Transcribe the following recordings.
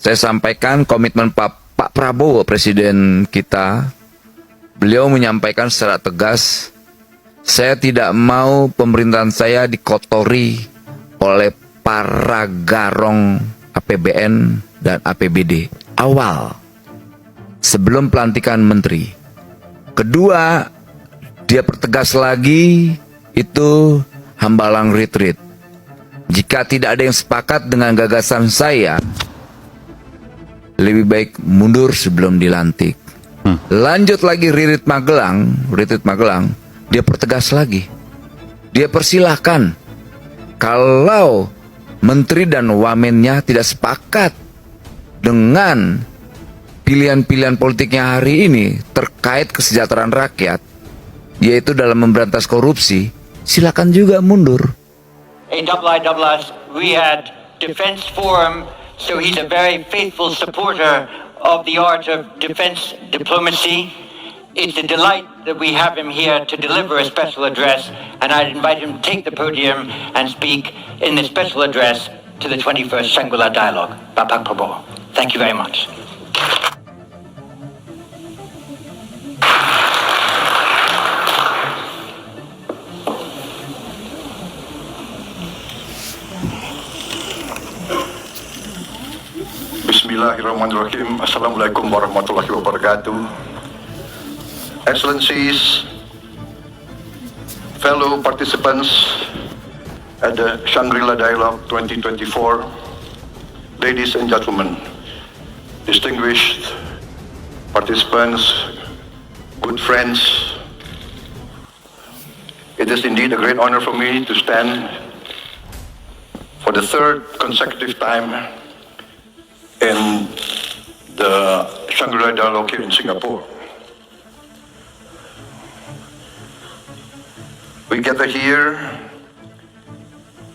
Saya sampaikan komitmen Pak Prabowo, Presiden kita. Beliau menyampaikan secara tegas, saya tidak mau pemerintahan saya dikotori oleh para garong APBN dan APBD awal sebelum pelantikan menteri. Kedua, dia pertegas lagi itu hambalang retreat. Jika tidak ada yang sepakat dengan gagasan saya, lebih baik mundur sebelum dilantik. Lanjut lagi Ririt Magelang, dia pertegas lagi. Dia persilahkan kalau menteri dan wamennya tidak sepakat dengan pilihan-pilihan politiknya hari ini terkait kesejahteraan rakyat, yaitu dalam memberantas korupsi, silakan juga mundur. AISS, we had Defense Forum, so he's a very faithful supporter of the art of defense diplomacy. It's a delight that we have him here to deliver a special address, and I'd invite him to take the podium and speak in the special address to the 21st Shangri-La Dialogue. Bapak Prabowo. Thank you very much. Bismillahirrahmanirrahim. Assalamualaikum warahmatullahi wabarakatuh. Excellencies, fellow participants at the Shangri-La Dialogue 2024, ladies and gentlemen, distinguished participants, good friends, it is indeed a great honor for me to stand for the third consecutive time in the Shangri-La Dialogue here in Singapore. We gather here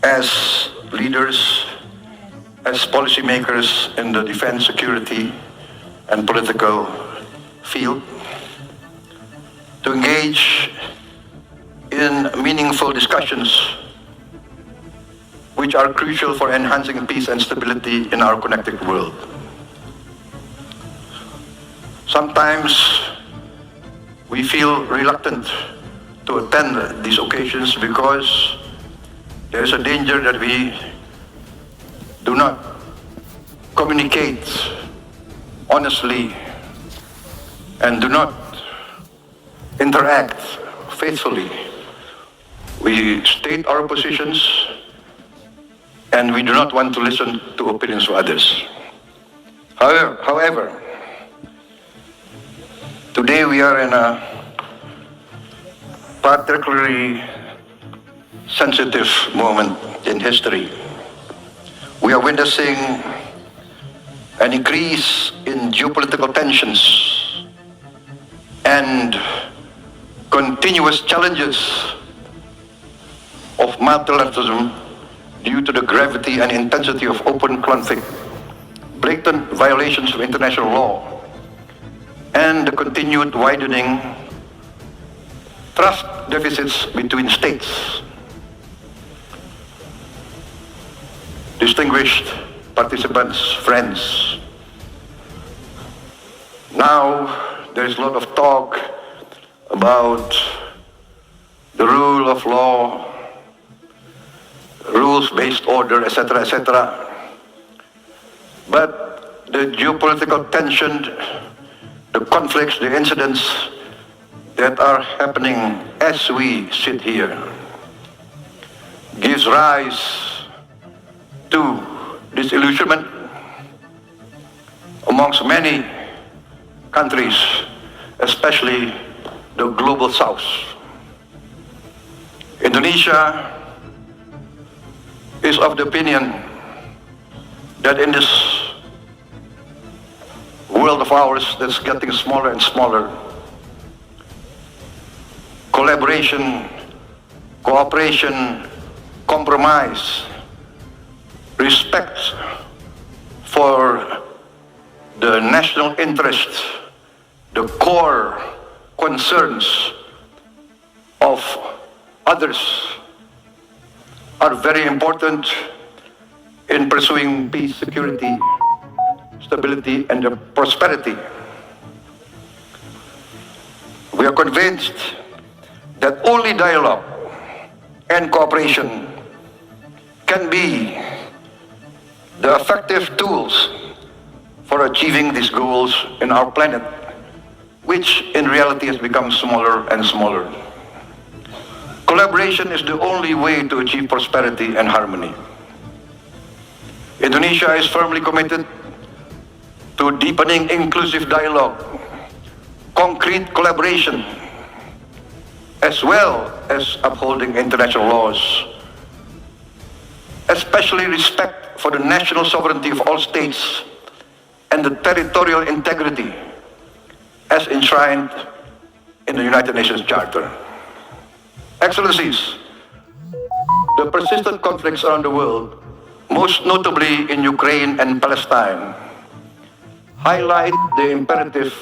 as leaders, as policymakers in the defense, security, and political field to engage in meaningful discussions which are crucial for enhancing peace and stability in our connected world. Sometimes we feel reluctant to attend these occasions because there is a danger that we do not communicate honestly and do not interact faithfully. We state our positions and we do not want to listen to opinions of others. However, today we are in a particularly sensitive moment in history. We are witnessing an increase in geopolitical tensions and continuous challenges of multilateralism due to the gravity and intensity of open conflict, blatant violations of international law, and the continued widening trust deficits between states. Distinguished participants, friends, now there is a lot of talk about the rule of law, rules-based order, etc., etc. But the geopolitical tension, the conflicts, the incidents that are happening as we sit here gives rise to disillusionment amongst many countries, especially the global south. Indonesia is of the opinion that in this world of ours that's getting smaller and smaller, collaboration, cooperation, compromise, respect for the national interest, the core concerns of others are very important in pursuing peace, security, stability, and prosperity. We are convinced that only dialogue and cooperation can be the effective tools for achieving these goals in our planet, which in reality has become smaller and smaller. Collaboration is the only way to achieve prosperity and harmony. Indonesia is firmly committed to deepening inclusive dialogue, concrete collaboration, as well as upholding international laws, especially respect for the national sovereignty of all states and the territorial integrity as enshrined in the United Nations Charter. Excellencies, the persistent conflicts around the world, most notably in Ukraine and Palestine, highlight the imperative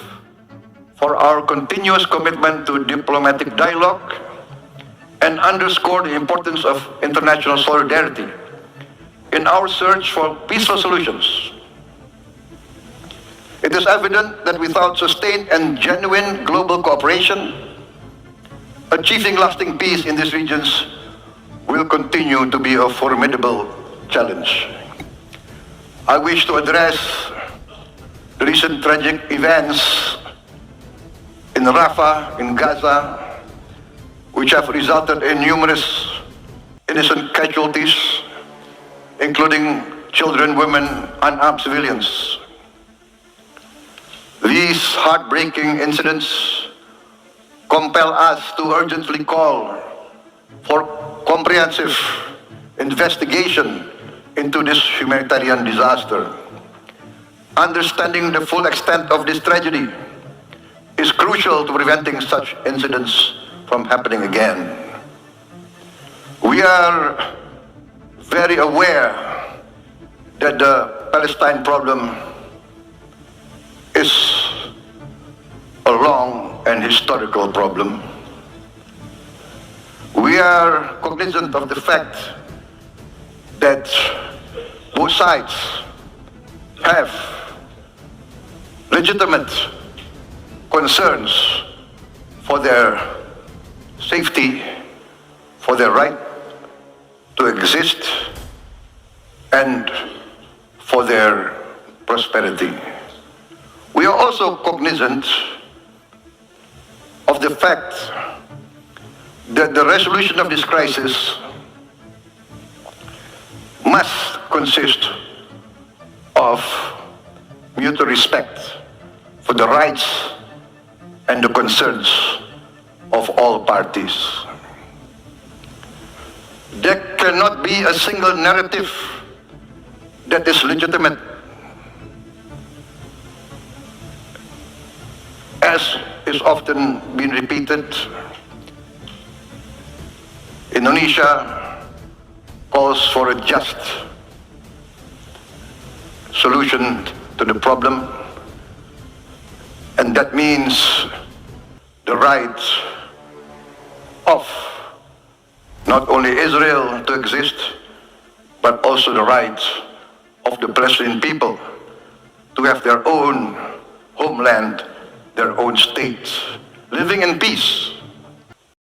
for our continuous commitment to diplomatic dialogue and underscore the importance of international solidarity in our search for peaceful solutions. It is evident that without sustained and genuine global cooperation, achieving lasting peace in these regions will continue to be a formidable challenge. I wish to address the recent tragic events in Rafah, in Gaza, which have resulted in numerous innocent casualties, including children, women, unarmed civilians. These heartbreaking incidents compel us to urgently call for comprehensive investigation into this humanitarian disaster. Understanding the full extent of this tragedy is crucial to preventing such incidents from happening again. We are very aware that the Palestine problem is a long and historical problem. We are cognizant of the fact that both sides have legitimate concerns for their safety, for their right to exist, and for their prosperity. We are also cognizant of the fact that the resolution of this crisis must consist of mutual respect for the rights and the concerns of all parties. There cannot be a single narrative that is legitimate, as is often been repeated. Indonesia calls for a just solution to the problem, and that means the right of not only Israel to exist, but also the right of the Palestinian people to have their own homeland, their own state, living in peace